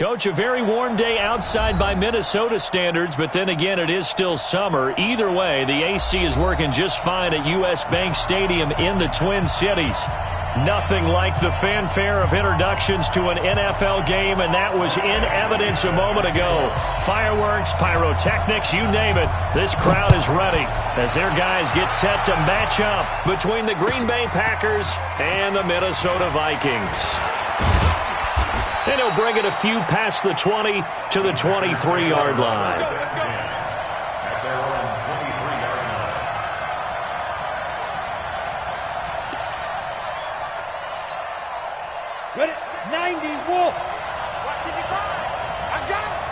Coach, a very warm day outside by Minnesota standards, but then again, it is still summer. Either way, the AC is working just fine at U.S. Bank Stadium in the Twin Cities. Nothing like the fanfare of introductions to an NFL game, and that was in evidence a moment ago. Fireworks, pyrotechnics, you name it. This crowd is ready as their guys get set to match up between the Green Bay Packers and the Minnesota Vikings. And he'll bring it a few past the 20 to the 23-yard line. Ready? 90, Wolf. Watching the time. I got it.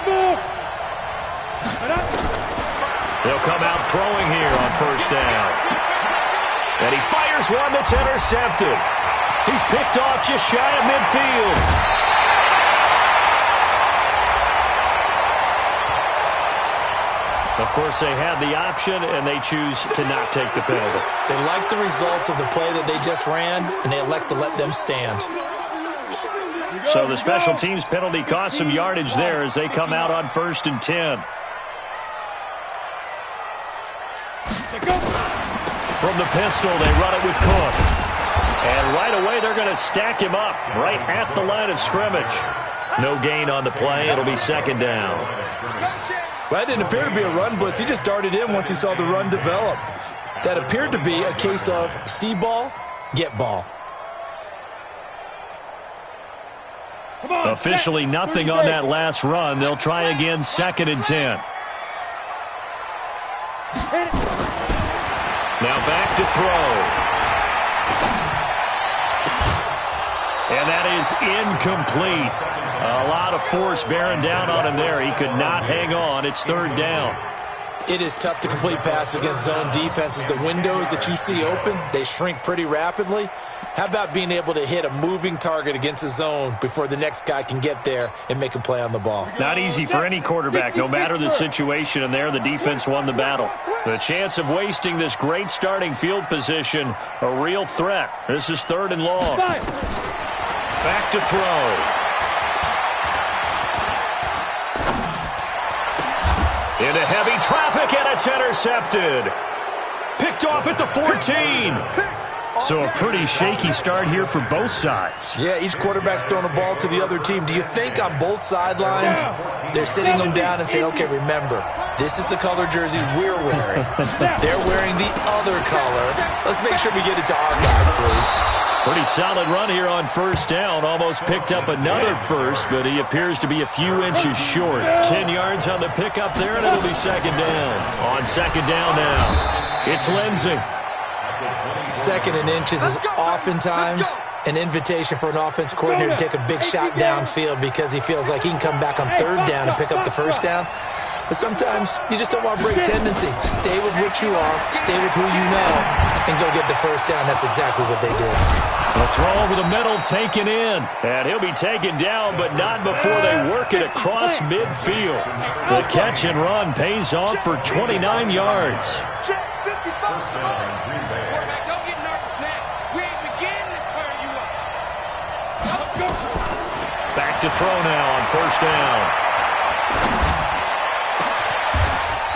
Smooth. They'll come out throwing here on first down. And he fires one that's intercepted. He's picked off just shy of midfield. Of course, they had the option, and they choose to not take the penalty. They like the results of the play that they just ran, and they elect to let them stand. So the special teams penalty cost some yardage there as they come out on 1st and 10. From the pistol, they run it with Cook. And right away, they're going to stack him up right at the line of scrimmage. No gain on the play. It'll be 2nd down. Well, that didn't appear to be a run blitz. He just darted in once he saw the run develop. That appeared to be a case of see ball, get ball. Officially nothing on that last run. They'll try again 2nd and 10. Now back to throw. And that is incomplete. A lot of force bearing down on him there. He could not hang on. It's 3rd down. It is tough to complete passes against zone defenses. The windows that you see open, they shrink pretty rapidly. How about being able to hit a moving target against a zone before the next guy can get there and make a play on the ball? Not easy for any quarterback, no matter the situation, and there the defense won the battle. The chance of wasting this great starting field position, a real threat. This is 3rd and long. Back to throw. Into heavy traffic, and it's intercepted. Picked off at the 14. So a pretty shaky start here for both sides. Yeah, each quarterback's throwing a ball to the other team. Do you think on both sidelines they're sitting them down and saying, okay, remember, this is the color jersey we're wearing. They're wearing the other color. Let's make sure we get it to our guys, please. Pretty solid run here on 1st down. Almost picked up another first, but he appears to be a few inches short. 10 yards on the pickup there, and it'll be 2nd down. On 2nd down now, it's Lindsey. 2nd and inches is oftentimes an invitation for an offense coordinator to take a big shot downfield because he feels like he can come back on 3rd down and pick up the 1st down. But sometimes you just don't want to break tendency. Stay with what you are, stay with who you know, and go get the 1st down. That's exactly what they did. A throw over the middle, taken in. And he'll be taken down, but not before they work it across midfield. The catch and run pays off for 29 yards. Back to throw now on 1st down.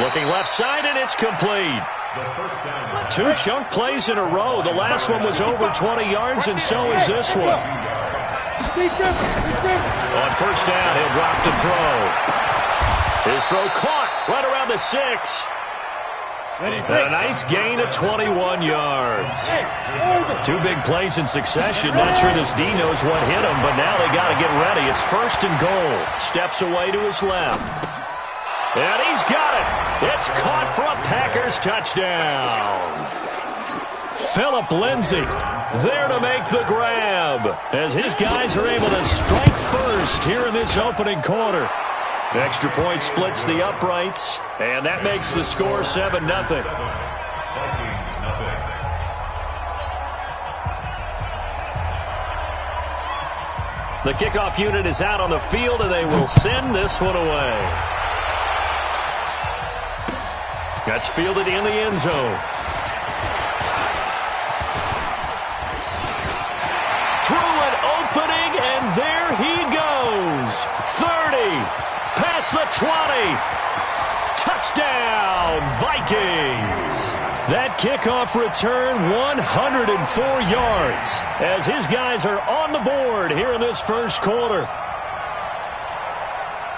Looking left side, and it's complete. 2 chunk plays in a row. The last one was over 20 yards, and so is this one. On 1st down, he'll drop to throw. His throw caught right around the 6. And a nice gain of 21 yards. 2 big plays in succession. Not sure this D knows what hit him, but now they got to get ready. It's 1st and goal. Steps away to his left. And he's got it. It's caught for a Packers touchdown. Phillip Lindsay there to make the grab as his guys are able to strike first here in this opening quarter. Extra point splits the uprights, and that makes the score 7-0. The kickoff unit is out on the field, and they will send this one away. That's fielded in the end zone. Throws across the 20. Touchdown, Vikings. That kickoff return, 104 yards, as his guys are on the board here in this first quarter.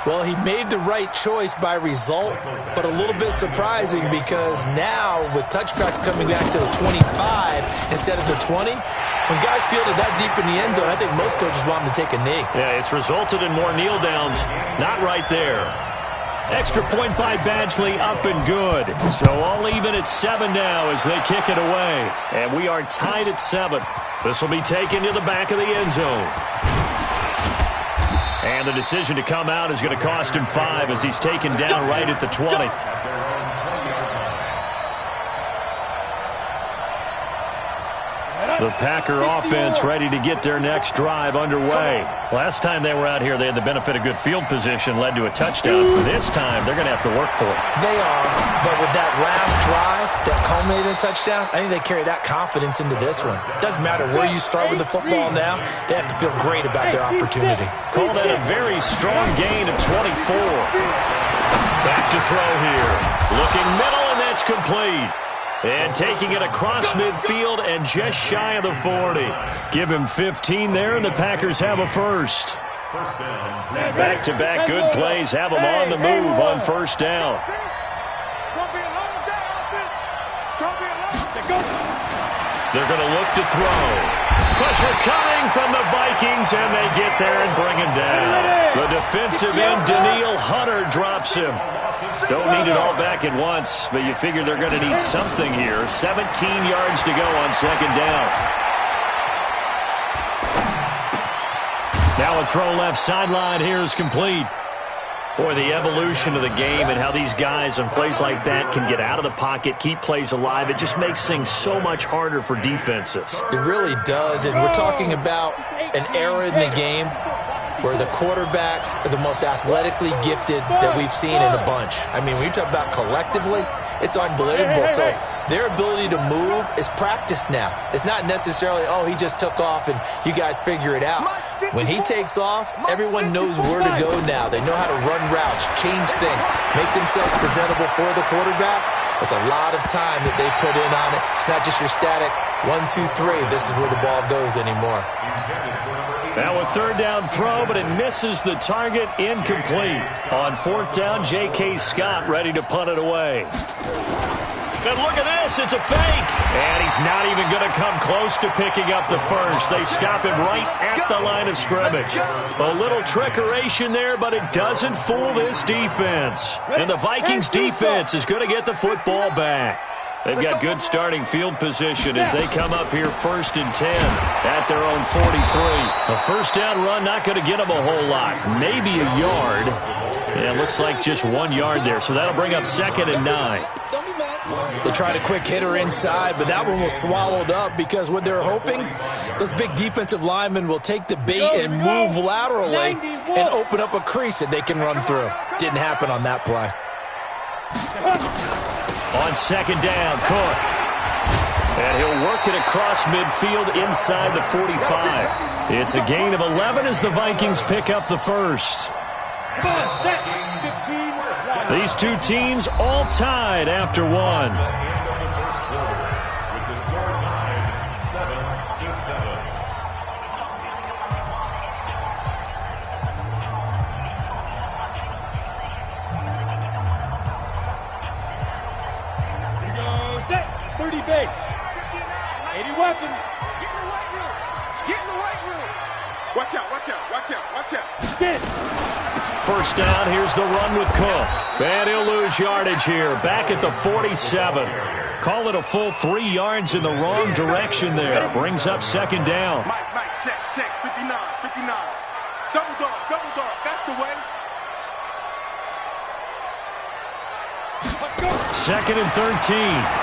Well, he made the right choice by result, but a little bit surprising because now with touchbacks coming back to the 25 instead of the 20, when guys fielded that deep in the end zone, I think most coaches want them to take a knee. Yeah, it's resulted in more kneel downs. Not right there. Extra point by Badgley, up and good. So all even at 7 now as they kick it away. And we are tied at 7. This will be taken to the back of the end zone. And the decision to come out is going to cost him 5 as he's taken down right at the 20. The Packer offense ready to get their next drive underway. Last time they were out here, they had the benefit of good field position, led to a touchdown. This time, they're going to have to work for it. They are, but with that last drive that culminated in a touchdown, I think they carry that confidence into this one. It doesn't matter where you start with the football now. They have to feel great about their opportunity. Call that a very strong gain of 24. Back to throw here. Looking middle, and that's complete. And taking it across midfield and just shy of the 40. Give him 15 there, and the Packers have a first. Back-to-back good plays have them on the move on first down. They're going to look to throw. Pressure coming from the Vikings, and they get there and bring him down. The defensive end, Daniil Hunter, drops him. Don't need it all back at once, but you figure they're going to need something here. 17 yards to go on second down. Now a throw left sideline here is complete. Boy, the evolution of the game and how these guys on plays like that can get out of the pocket, keep plays alive, it just makes things so much harder for defenses. It really does, and we're talking about an era in the game where the quarterbacks are the most athletically gifted that we've seen in a bunch. I mean, when you talk about collectively, it's unbelievable. So their ability to move is practiced now. It's not necessarily, oh, he just took off and you guys figure it out. When he takes off, everyone knows where to go now. They know how to run routes, change things, make themselves presentable for the quarterback. It's a lot of time that they put in on it. It's not just your static 1, 2, 3. This is where the ball goes anymore. Now a third down throw, but it misses the target, incomplete. On fourth down, J.K. Scott ready to punt it away. And look at this, it's a fake. And he's not even going to come close to picking up the first. They stop him right at the line of scrimmage. A little trickeration there, but it doesn't fool this defense. And the Vikings defense is going to get the football back. They've got good starting field position as they come up here 1st and 10 at their own 43. A first down run not going to get them a whole lot. Maybe a yard. Yeah, it looks like just 1 yard there. So that'll bring up 2nd and 9. They tried a quick hitter inside, but that one was swallowed up because what they're hoping, those big defensive linemen will take the bait and move laterally and open up a crease that they can run through. Didn't happen on that play. On second down, Cook. And he'll work it across midfield inside the 45. It's a gain of 11 as the Vikings pick up the first. These two teams all tied after one. Base. 80 weapon. Get in the right room. Get in the right room. Watch out, watch out, watch out, watch out. Get. First down, here's the run with Cook. And he'll lose yardage here. Back at the 47. Call it a full 3 yards in the wrong direction there. Brings up second down. Mike, check. 59. Double dog. That's the way. 2nd and 13.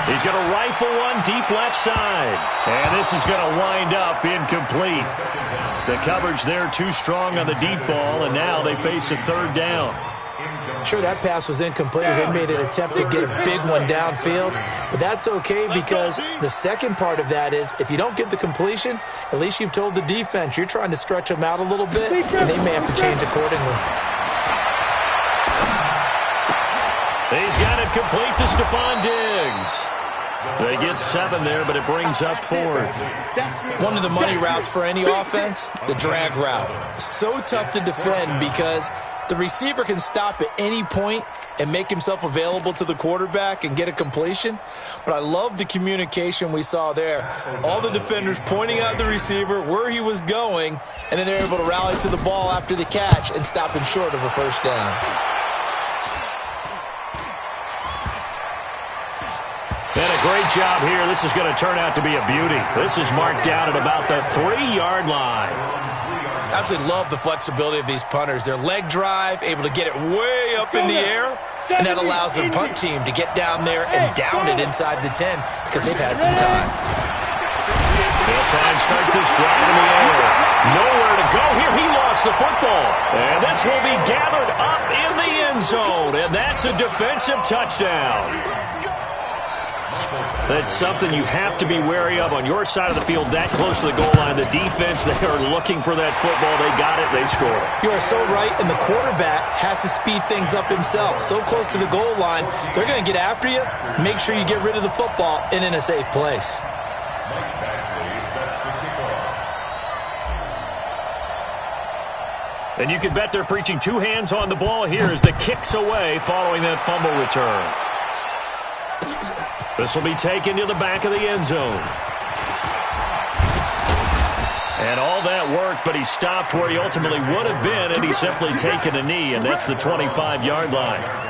He's going to rifle one deep left side. And this is going to wind up incomplete. The coverage there too strong on the deep ball, and now they face a third down. Sure, that pass was incomplete as they made an attempt to get a big one downfield, but that's okay because the second part of that is if you don't get the completion, at least you've told the defense you're trying to stretch them out a little bit, and they may have to change accordingly. He's got it complete to Stephon Diggs. They get 7 there, but it brings up 4th. One of the money routes for any offense, the drag route. So tough to defend because the receiver can stop at any point and make himself available to the quarterback and get a completion. But I love the communication we saw there. All the defenders pointing out the receiver, where he was going, and then they're able to rally to the ball after the catch and stop him short of a first down. And a great job here. This is going to turn out to be a beauty. This is marked down at about the 3-yard line. Absolutely love the flexibility of these punters. Their leg drive, able to get it way up in the air, and that allows the punt team to get down there and down it inside the 10 because they've had some time. They'll try and start this drive in the air. Nowhere to go here. He lost the football. And this will be gathered up in the end zone, and that's a defensive touchdown. That's something you have to be wary of on your side of the field, that close to the goal line. The defense, they are looking for that football. They got it. They scored. You are so right, and the quarterback has to speed things up himself. So close to the goal line, they're going to get after you. Make sure you get rid of the football and in a safe place. And you can bet they're preaching 2 hands on the ball here as the kick's away following that fumble return. This will be taken to the back of the end zone. And all that worked, but he stopped where he ultimately would have been, and he's simply taken a knee, and that's the 25-yard line.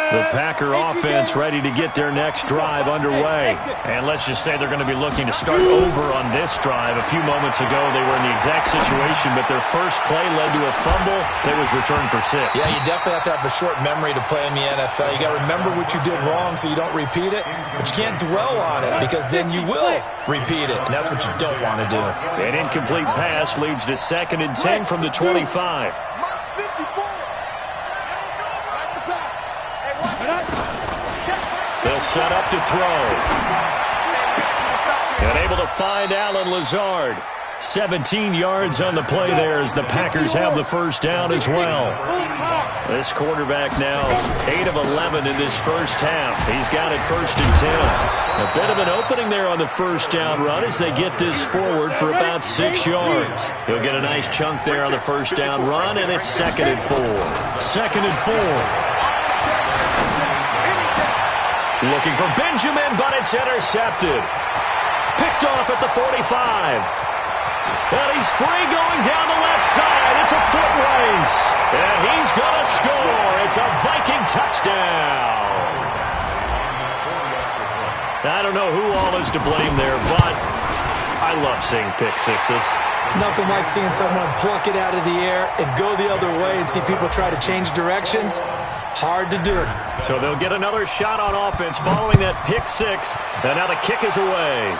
The Packer offense ready to get their next drive underway. And let's just say they're going to be looking to start over on this drive. A few moments ago, they were in the exact situation, but their first play led to a fumble that was returned for 6. Yeah, you definitely have to have a short memory to play in the NFL. You got to remember what you did wrong so you don't repeat it, but you can't dwell on it because then you will repeat it, and that's what you don't want to do. An incomplete pass leads to 2nd and 10 from the 25. They'll set up to throw. And able to find Allen Lazard. 17 yards on the play there as the Packers have the first down as well. This quarterback now 8 of 11 in this first half. He's got it 1st and 10. A bit of an opening there on the first down run as they get this forward for about 6 yards. He'll get a nice chunk there on the first down run, and it's 2nd and 4. 2nd and 4. Looking for Benjamin, but it's intercepted. Picked off at the 45. And he's free going down the left side. It's a foot race. And he's going to score. It's a Viking touchdown. I don't know who all is to blame there, but I love seeing pick sixes. Nothing like seeing someone pluck it out of the air and go the other way and see people try to change directions. Hard to do. So they'll get another shot on offense following that pick 6. And now the kick is away.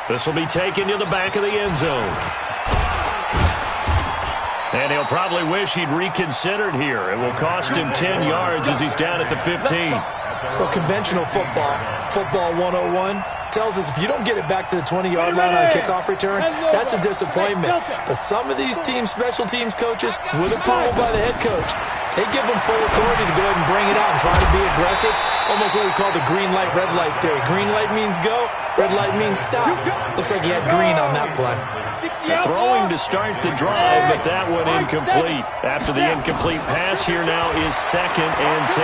This will be taken to the back of the end zone. And he'll probably wish he'd reconsidered here. It will cost him 10 yards as he's down at the 15. Well, conventional football 101, tells us if you don't get it back to the 20-yard line on a kickoff return, that's a disappointment. But some of these teams, special teams coaches, with approval by the head coach, they give them full authority to go ahead and bring it out and try to be aggressive. Almost what we call the green light, red light theory. Green light means go, red light means stop. Looks like he had green on that play. Throwing to start the drive, but that one incomplete. After the incomplete pass, here now is 2nd and 10.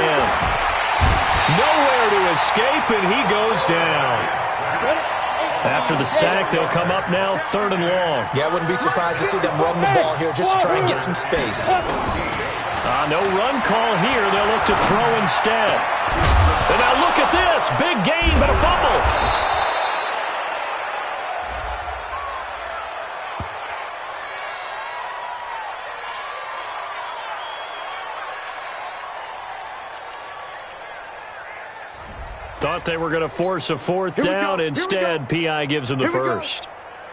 Nowhere to escape, and he goes down. After the sack, they'll come up now 3rd and long. Yeah, I wouldn't be surprised to see them run the ball here just to try and get some space. No run call here. They'll look to throw instead. And now look at this. Big gain, but a fumble. Thought they were going to force a 4th down. Instead, P.I. gives them the first.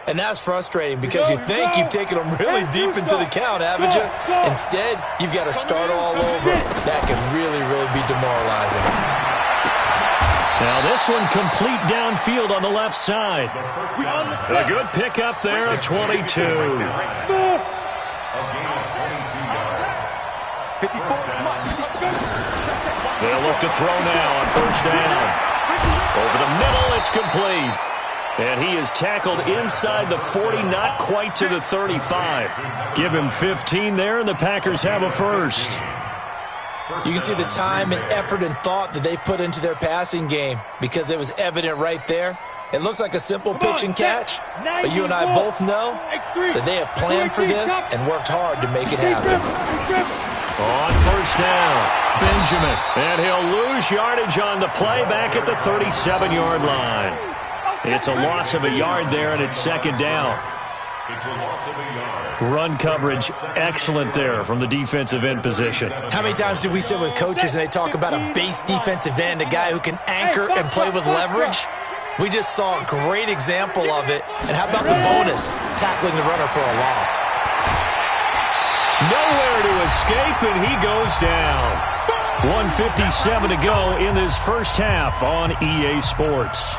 And that's frustrating because you think you've taken them really deep into the count, haven't you? Instead, you've got to start all over. That can really, really be demoralizing. Now this one complete downfield on the left side. A good pickup there at 22. They'll look to throw now on first down. Over the middle, it's complete. And he is tackled inside the 40, not quite to the 35. Give him 15 there, and the Packers have a first. You can see the time and effort and thought that they've put into their passing game because it was evident right there. It looks like a simple pitch and catch, but you and I both know that they have planned for this and worked hard to make it happen. On first down, Benjamin, and he'll lose yardage on the play back at the 37-yard line. It's a loss of a yard there, and it's second down. Run coverage, excellent there from the defensive end position. How many times do we sit with coaches and they talk about a base defensive end, a guy who can anchor and play with leverage? We just saw a great example of it. And how about the bonus, tackling the runner for a loss? Nowhere to escape, and he goes down. 1:57 to go in this first half on EA Sports.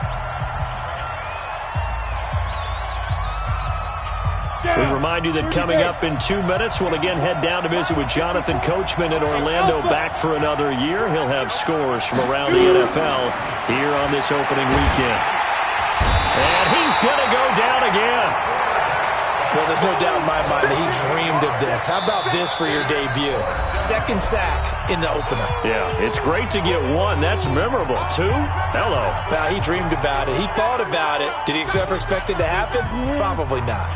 We remind you that coming up in 2 minutes, we'll again head down to visit with Jonathan Coachman in Orlando, back for another year. He'll have scores from around the NFL here on this opening weekend. And he's going to go down again. Well, there's no doubt in my mind that he dreamed of this. How about this for your debut? Second sack in the opener. Yeah, it's great to get one. That's memorable. Two? Hello. Well, he dreamed about it. He thought about it. Did he ever expect it to happen? Probably not.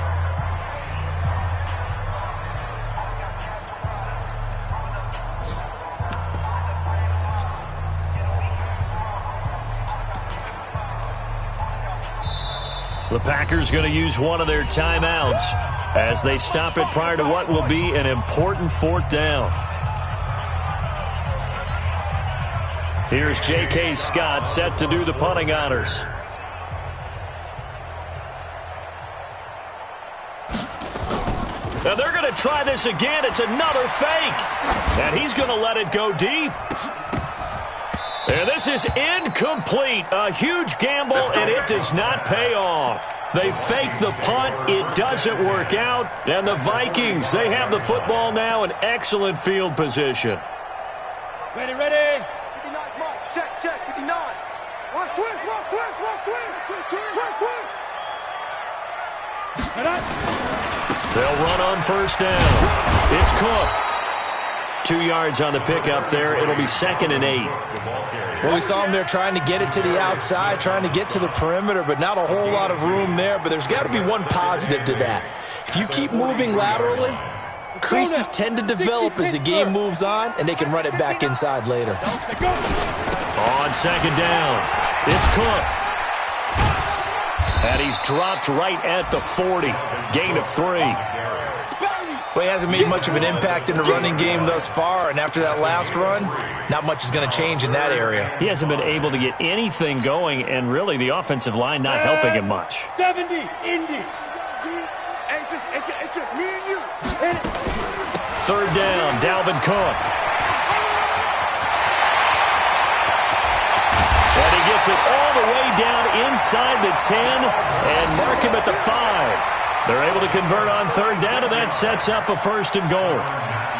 The Packers going to use one of their timeouts as they stop it prior to what will be an important fourth down. Here's J.K. Scott set to do the punting honors. Now they're going to try this again. It's another fake. And he's going to let it go deep. And this is incomplete. A huge gamble, and it does not pay off. They fake the punt. It doesn't work out. And the Vikings, they have the football now in excellent field position. Ready, ready. 59, mark. Check, check, 59. Watch twist, watch twist, watch twist. Twist, twist. They'll run on first down. It's Cook. 2 yards on the pickup there. It'll be 2nd and 8. Well, we saw him there trying to get it to the outside, trying to get to the perimeter, but not a whole lot of room there. But there's got to be one positive to that. If you keep moving laterally, creases tend to develop as the game moves on, and they can run it back inside later. On second down, it's Cook. And he's dropped right at the 40. Gain of 3. But he hasn't made much of an impact in the running game thus far, and after that last run, not much is going to change in that area. He hasn't been able to get anything going, and really the offensive line not helping him much. 70, Indy. It's just me and you. Third down, Dalvin Cook. And he gets it all the way down inside the 10 and mark him at the 5. They're able to convert on third down, and that sets up a 1st and goal.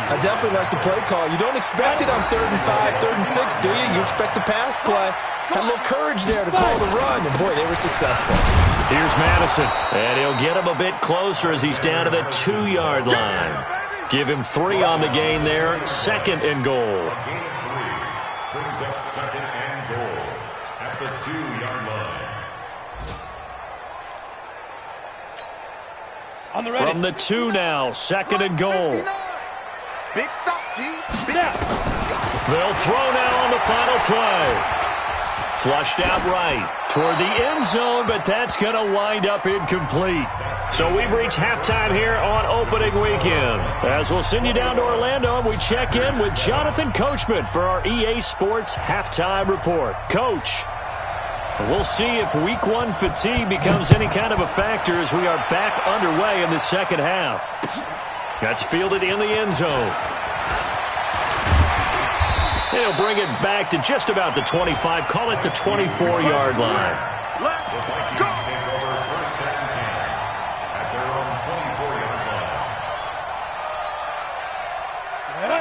I definitely like the play call. You don't expect it on 3rd and 5, 3rd and 6, do you? You expect a pass play. Had a little courage there to call the run, and boy, they were successful. Here's Madison, and he'll get him a bit closer as he's down to the 2-yard line. Give him 3 on the gain there, 2nd and goal. Brings up 2nd and goal at the 2-yard line. From the 2 now, 2nd and goal. Big stop, G. They'll throw now on the final play. Flushed out right toward the end zone, but that's going to wind up incomplete. So we've reached halftime here on opening weekend. As we'll send you down to Orlando, and we check in with Jonathan Coachman for our EA Sports Halftime Report. Coach. We'll see if week one fatigue becomes any kind of a factor as we are back underway in the second half. That's fielded in the end zone. He'll bring it back to just about the 25. Call it the 24-yard line. Let's go.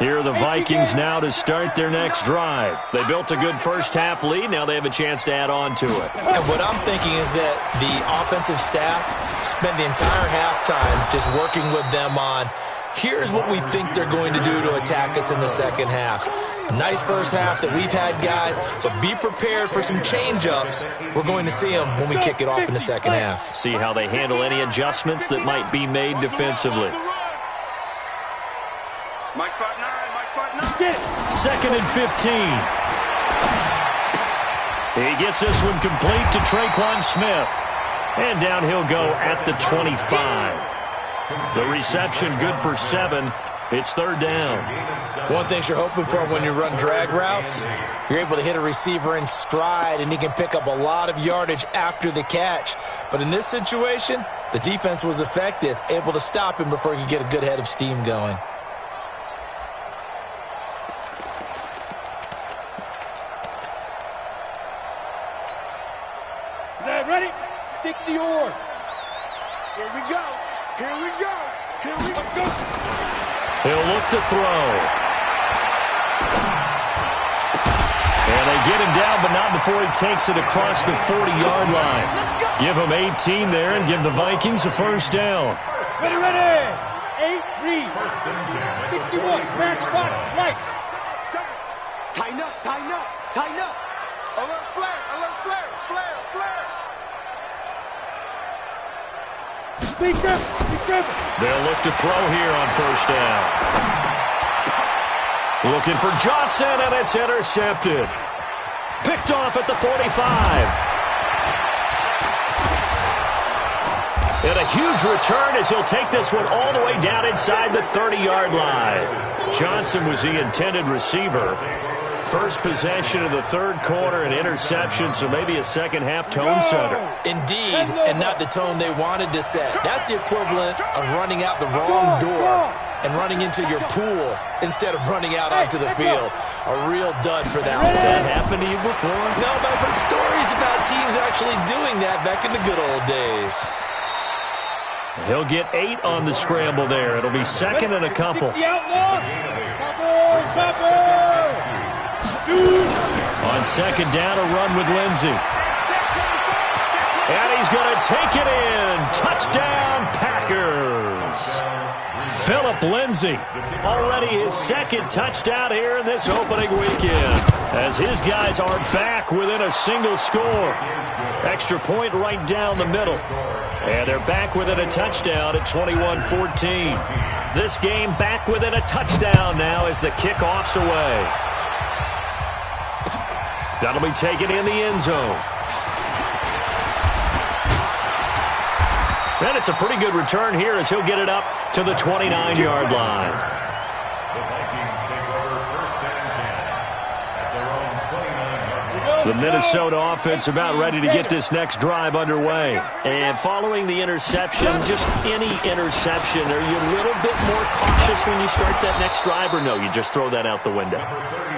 Here are the Vikings now to start their next drive. They built a good first-half lead. Now they have a chance to add on to it. And what I'm thinking is that the offensive staff spent the entire halftime just working with them on, here's what we think they're going to do to attack us in the second half. Nice first half that we've had, guys, but be prepared for some change-ups. We're going to see them when we kick it off in the second half. See how they handle any adjustments that might be made defensively. Mike 5'9", Mike 5'9". Second and 15. He gets this one complete to Traquan Smith. And down he'll go at the 25. The reception good for 7. It's third down. One thing you're hoping for when you run drag routes, you're able to hit a receiver in stride, and he can pick up a lot of yardage after the catch. But in this situation, the defense was effective, able to stop him before he could get a good head of steam going. Ready? 60 or. Here we go. Here we go. Here we go. He'll look to throw. And they get him down, but not before he takes it across the 40-yard line. Give him 18 there and give the Vikings a first down. Ready, ready. 8 read. 61. Matchbox lights. Tighten up, tighten up, tighten up. Alert flare, alert flare, flare, flare. Big grip. They'll look to throw here on first down. Looking for Johnson, and it's intercepted. Picked off at the 45. And a huge return as he'll take this one all the way down inside the 30-yard line. Johnson was the intended receiver. First possession of the third quarter, an interception, so maybe a second-half tone setter. Indeed, and not the tone they wanted to set. That's the equivalent of running out the wrong door and running into your pool instead of running out onto the field. A real dud for that one. Has that happened to you before? No, but I've heard stories about teams actually doing that back in the good old days. He'll get 8 on the scramble there. It'll be second and a couple. On second down, a run with Lindsey. And he's going to take it in. Touchdown, Packers. Phillip Lindsey, already his second touchdown here in this opening weekend, as his guys are back within a single score. Extra point right down the middle. And they're back within a touchdown at 21-14. This game back within a touchdown now as the kickoff's away. That'll be taken in the end zone. And it's a pretty good return here as he'll get it up to the 29-yard line. The Minnesota offense about ready to get this next drive underway. And following the interception, just any interception, are you a little bit more cautious when you start that next drive, or no, you just throw that out the window?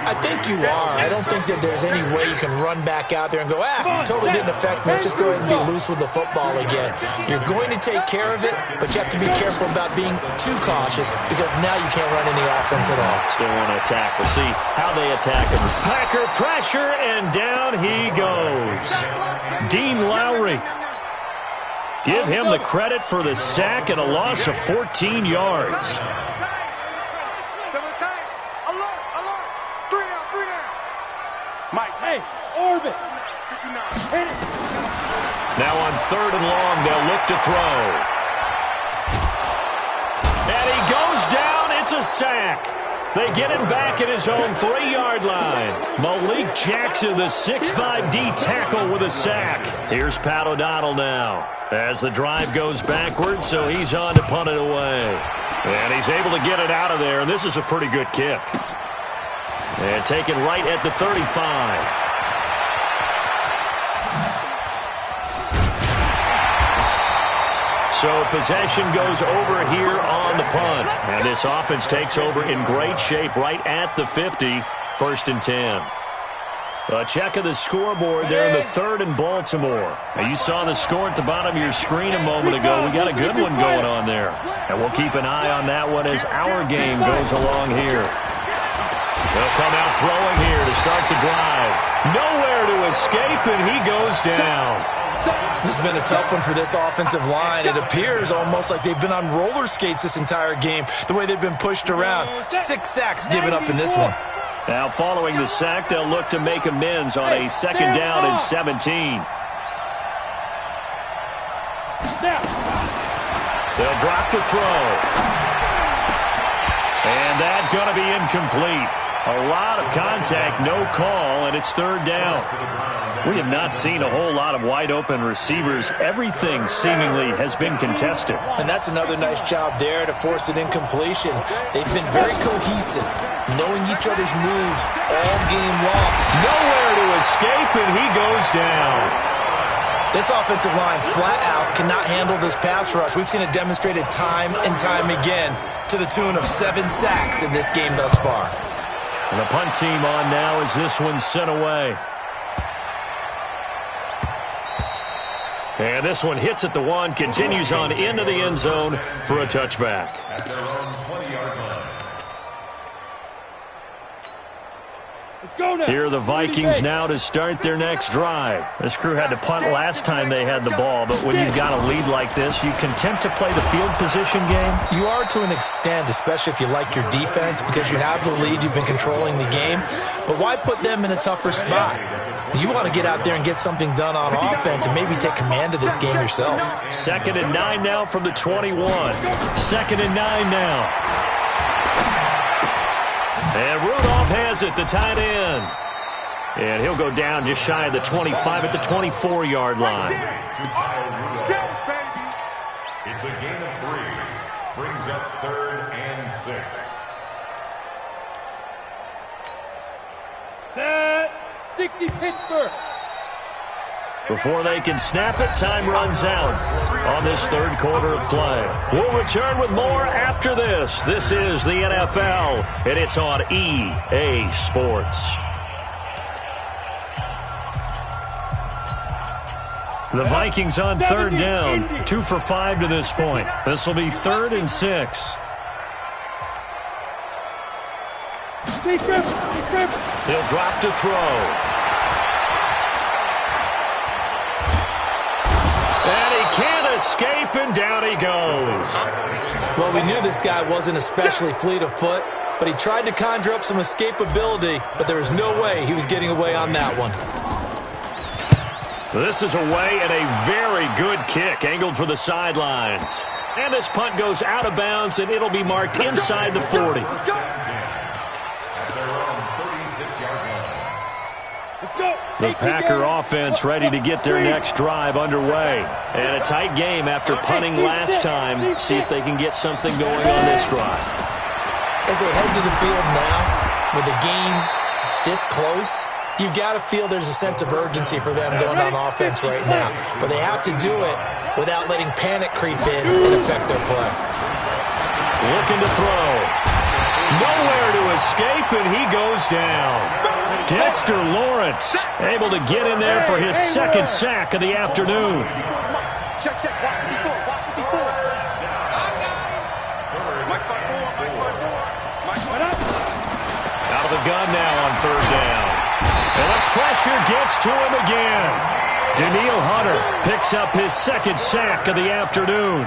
I think you are. I don't think that there's any way you can run back out there and go, totally didn't affect me. Let's just go ahead and be loose with the football again. You're going to take care of it, but you have to be careful about being too cautious because now you can't run any offense at all. Still want to attack. We'll see how they attack him. Packer pressure, and down he goes. Dean Lowry. Give him the credit for the sack and a loss of 14 yards. Mike, hey, orbit. Now on third and long, they'll look to throw. And he goes down. It's a sack. They get him back at his own 3-yard line. Malik Jackson, the 6'5" D tackle with a sack. Here's Pat O'Donnell now as the drive goes backwards, so he's on to punt it away. And he's able to get it out of there, and this is a pretty good kick. And taken right at the 35. So possession goes over here on the punt. And this offense takes over in great shape right at the 50, 1st and 10. A check of the scoreboard there in the 3rd and Baltimore. Now, you saw the score at the bottom of your screen a moment ago. We got a good one going on there. And we'll keep an eye on that one as our game goes along here. They'll come out throwing here to start the drive. Nowhere to escape, and he goes down. This has been a tough one for this offensive line. It appears almost like they've been on roller skates this entire game, the way they've been pushed around. 6 sacks given up in this one. Now, following the sack, they'll look to make amends on a 2nd down and 17. They'll drop to throw. And that's going to be incomplete. A lot of contact, no call, and it's 3rd down. We have not seen a whole lot of wide-open receivers. Everything seemingly has been contested. And that's another nice job there to force an incompletion. They've been very cohesive, knowing each other's moves all game long. Nowhere to escape, and he goes down. This offensive line, flat out, cannot handle this pass rush. We've seen it demonstrated time and time again to the tune of 7 sacks in this game thus far. And the punt team on now as this one's sent away. And this one hits at the 1, continues on into the end zone for a touchback. At their own 20-yard line. Let's go now. Here are the Vikings now to start their next drive. This crew had to punt last time they had the ball, but when you've got a lead like this, you content to play the field position game? You are to an extent, especially if you like your defense, because you have the lead, you've been controlling the game. But why put them in a tougher spot? You want to get out there and get something done on offense and maybe take command of this game yourself. 2nd and 9 now from the 21. 2nd and 9 now. And Rudolph has it, the tight end. And he'll go down just shy of the 25 at the 24-yard line. It's a gain of 3. Brings up 3rd and 6. Set. 60 Pittsburgh. Before they can snap it, time runs out on this 3rd quarter of play. We'll return with more after this. This is the NFL, and it's on EA Sports. The Vikings on 3rd down, 2 for 5 to this point. This will be 3rd and 6. He'll drop to throw. And he can't escape, and down he goes. Well, we knew this guy wasn't especially fleet of foot, but he tried to conjure up some escapability, but there was no way he was getting away on that one. This is away and a very good kick, angled for the sidelines. And this punt goes out of bounds, and it'll be marked inside the 40. The Packer offense ready to get their next drive underway. And a tight game after punting last time. See if they can get something going on this drive. As they head to the field now, with the game this close, you've got to feel there's a sense of urgency for them going on offense right now. But they have to do it without letting panic creep in and affect their play. Looking to throw. Nowhere to escape, and he goes down. Dexter Lawrence able to get in there for his 2nd sack of the afternoon. Check. Out of the gun now on 3rd down. And the pressure gets to him again. Daniil Hunter picks up his 2nd sack of the afternoon.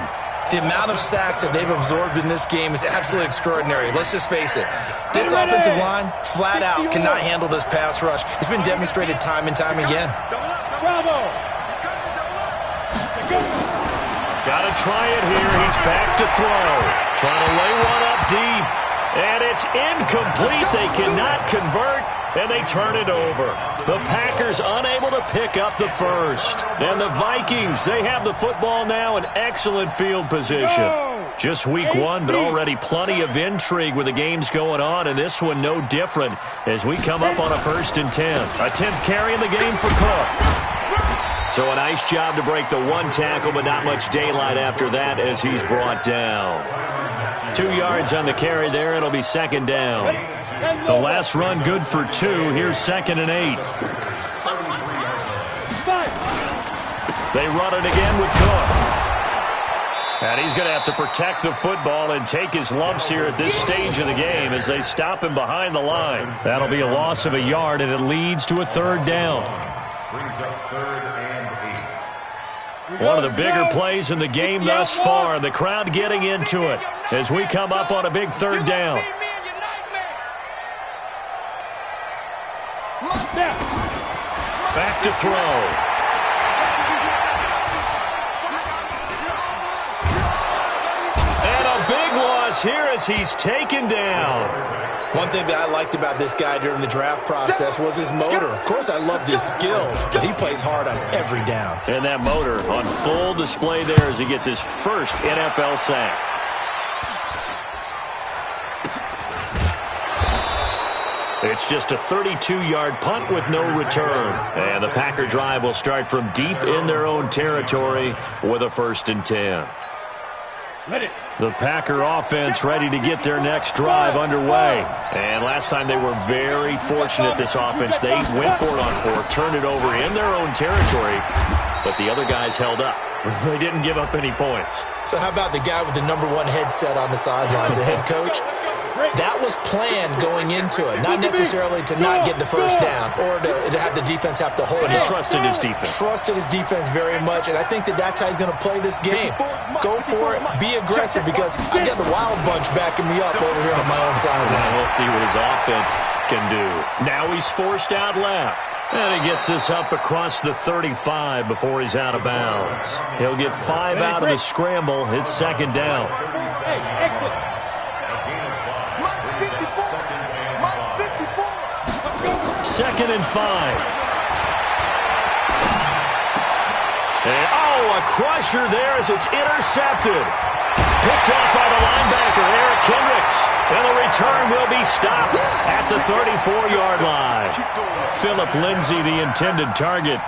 The amount of sacks that they've absorbed in this game is absolutely extraordinary. Let's just face it. This offensive line, flat out, cannot handle this pass rush. It's been demonstrated time and time again. Bravo. Got to try it here. He's back to throw. Trying to lay one up deep. And it's incomplete. They cannot convert, and they turn it over. The Packers unable to pick up the first. And the Vikings, they have the football now in excellent field position. Just week 1, but already plenty of intrigue with the games going on, and this one no different as we come up on a 1st and 10. A 10th carry in the game for Cook. So a nice job to break the one tackle, but not much daylight after that as he's brought down. 2 yards on the carry there. It'll be second down. The last run good for 2. Here's 2nd and 8. They run it again with Cook. And he's going to have to protect the football and take his lumps here at this stage of the game as they stop him behind the line. That'll be a loss of a yard, and it leads to a 3rd down. Brings up 3rd and 8. One of the bigger plays in the game thus far. The crowd getting into it as we come up on a big 3rd down. Back to throw. Here as he's taken down. One thing that I liked about this guy during the draft process was his motor. Of course, I loved his skills, but he plays hard on every down. And that motor on full display there as he gets his first NFL sack. It's just a 32-yard punt with no return. And the Packer drive will start from deep in their own territory with a 1st and 10. The Packer offense ready to get their next drive underway. And last time they were very fortunate, this offense. They went for it on 4, turned it over in their own territory, but the other guys held up. They didn't give up any points. So how about the guy with the #1 headset on the sidelines, the head coach? That was planned going into it, not necessarily to not get the first down or to have the defense have to hold it. He trusted his defense. Trusted his defense very much, and I think that's how he's going to play this game. Go for it, be aggressive, because I've got the wild bunch backing me up over here on my own side. And we'll see what his offense can do. Now he's forced out left. And he gets this up across the 35 before he's out of bounds. He'll get 5 out of the scramble. It's 2nd down. Exit. 2nd and 5. And, a crusher there as it's intercepted. Picked up by the linebacker, Eric Kendricks. And the return will be stopped at the 34-yard line. Philip Lindsay, the intended target.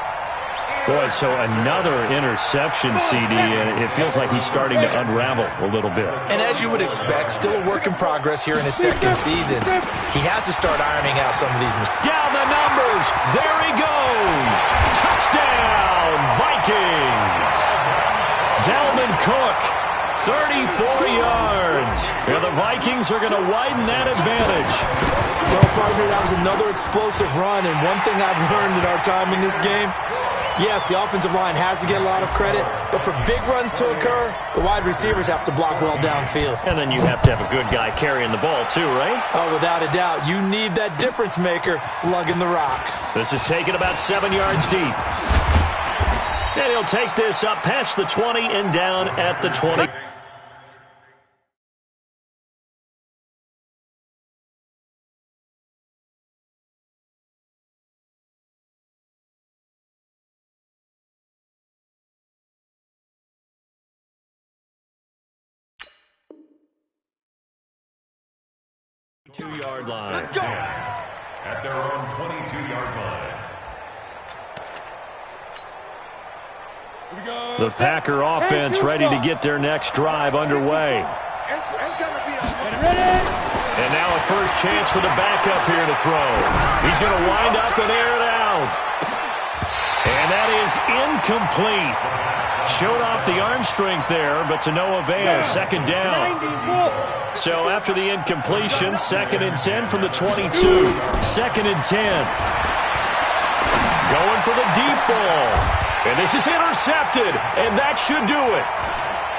Boy, so another interception, CD, and it feels like he's starting to unravel a little bit. And as you would expect, still a work in progress here in his 2nd season. He has to start ironing out some of these mistakes. Down the numbers. There he goes. Touchdown, Vikings. Dalvin Cook, 34 yards. And the Vikings are going to widen that advantage. Well, partner, that was another explosive run, and one thing I've learned in our time in this game, yes, the offensive line has to get a lot of credit, but for big runs to occur, the wide receivers have to block well downfield. And then you have to have a good guy carrying the ball too, right? Oh, without a doubt. You need that difference maker lugging the rock. This is taken about 7 yards deep. And he'll take this up past the 20 and down at the 20. Two-yard line. Let's go. At their own 22-yard line. The Packer offense ready to get their next drive underway. And now a first chance for the backup here to throw. He's going to wind up and air it out. And that is incomplete. Showed off the arm strength there, but to no avail. 2nd down. So after the incompletion, 2nd and 10 from the 22. 2nd and 10. Going for the deep ball. And this is intercepted, and that should do it.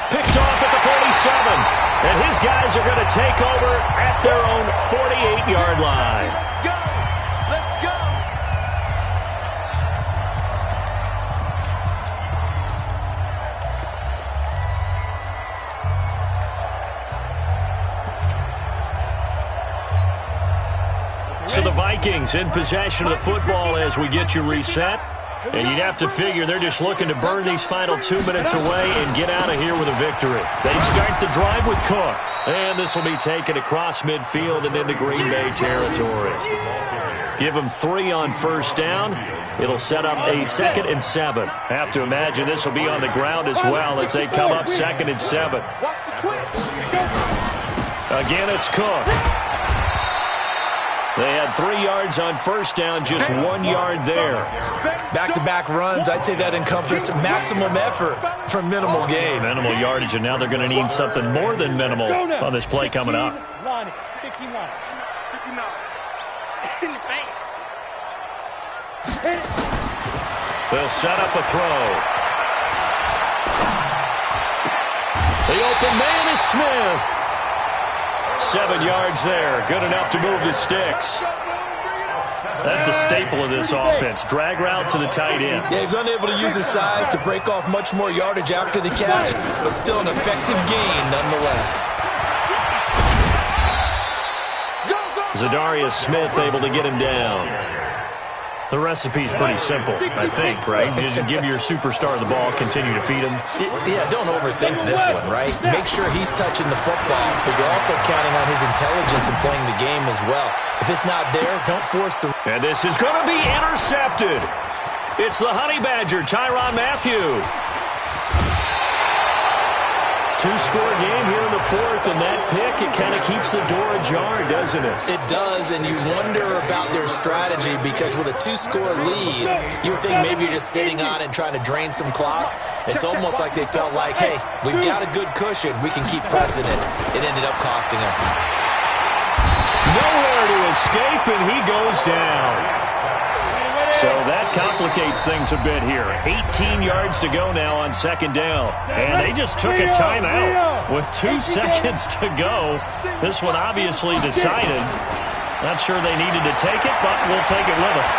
Picked off at the 47. And his guys are going to take over at their own 48-yard line. Go! Let's go! So the Vikings in possession of the football as we get you reset. And you'd have to figure they're just looking to burn these final 2 minutes away and get out of here with a victory. They start the drive with Cook. And this will be taken across midfield and into Green Bay territory. Give them 3 on first down. It'll set up a 2nd and 7. Have to imagine this will be on the ground as well as they come up 2nd and 7. Again, it's Cook. They had 3 yards on first down, just 1 yard there. Back-to-back runs, I'd say that encompassed maximum effort for minimal gain. Minimal yardage, and now they're going to need something more than minimal on this play coming up. They'll set up a throw. The open man is Smith. 7 yards there. Good enough to move the sticks. That's a staple of this offense. Drag route to the tight end. Yeah, he's unable to use his size to break off much more yardage after the catch, but still an effective gain nonetheless. Zadarius Smith able to get him down. The recipe's pretty simple, I think, right? You just give your superstar the ball, continue to feed him. Yeah, don't overthink this one, right? Make sure he's touching the football, but you're also counting on his intelligence in playing the game as well. If it's not there, don't force the... And this is going to be intercepted. It's the Honey Badger, Tyrann Mathieu. 2-score game here in the 4th, and that pick, it kind of keeps the door ajar, doesn't it? It does, and you wonder about their strategy because with a 2-score lead, you would think maybe you're just sitting on and trying to drain some clock. It's almost like they felt like, hey, we've got a good cushion. We can keep pressing it. It ended up costing them. Nowhere to escape, and he goes down. So that complicates things a bit here. 18 yards to go now on 2nd down. And they just took a timeout with 2 seconds to go. This one obviously decided. Not sure they needed to take it, but we'll take it with them.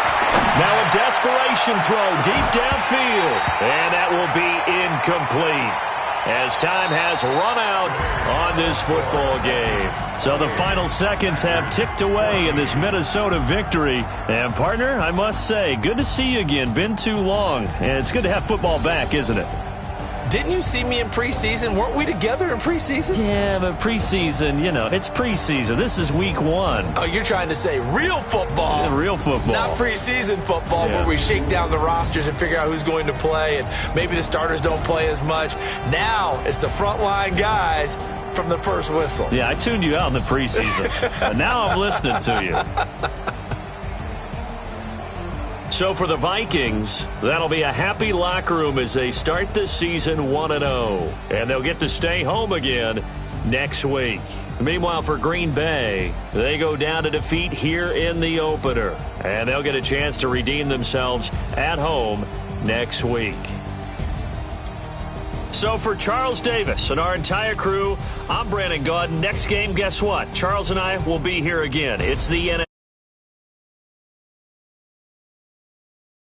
Now a desperation throw deep downfield. And that will be incomplete, as time has run out on this football game. So the final seconds have ticked away in this Minnesota victory. And, partner, I must say, good to see you again. Been too long. And it's good to have football back, isn't it? Didn't you see me in preseason? Weren't we together in preseason? Yeah, but preseason, you know, it's preseason. This is week 1. Oh, you're trying to say real football. Yeah, real football. Not preseason football, where we shake down the rosters and figure out who's going to play, and maybe the starters don't play as much. Now it's the frontline guys from the first whistle. Yeah, I tuned you out in the preseason. But now I'm listening to you. So for the Vikings, that'll be a happy locker room as they start the season 1-0. And they'll get to stay home again next week. Meanwhile, for Green Bay, they go down to defeat here in the opener. And they'll get a chance to redeem themselves at home next week. So for Charles Davis and our entire crew, I'm Brandon Gaudin. Next game, guess what? Charles and I will be here again. It's the NFL.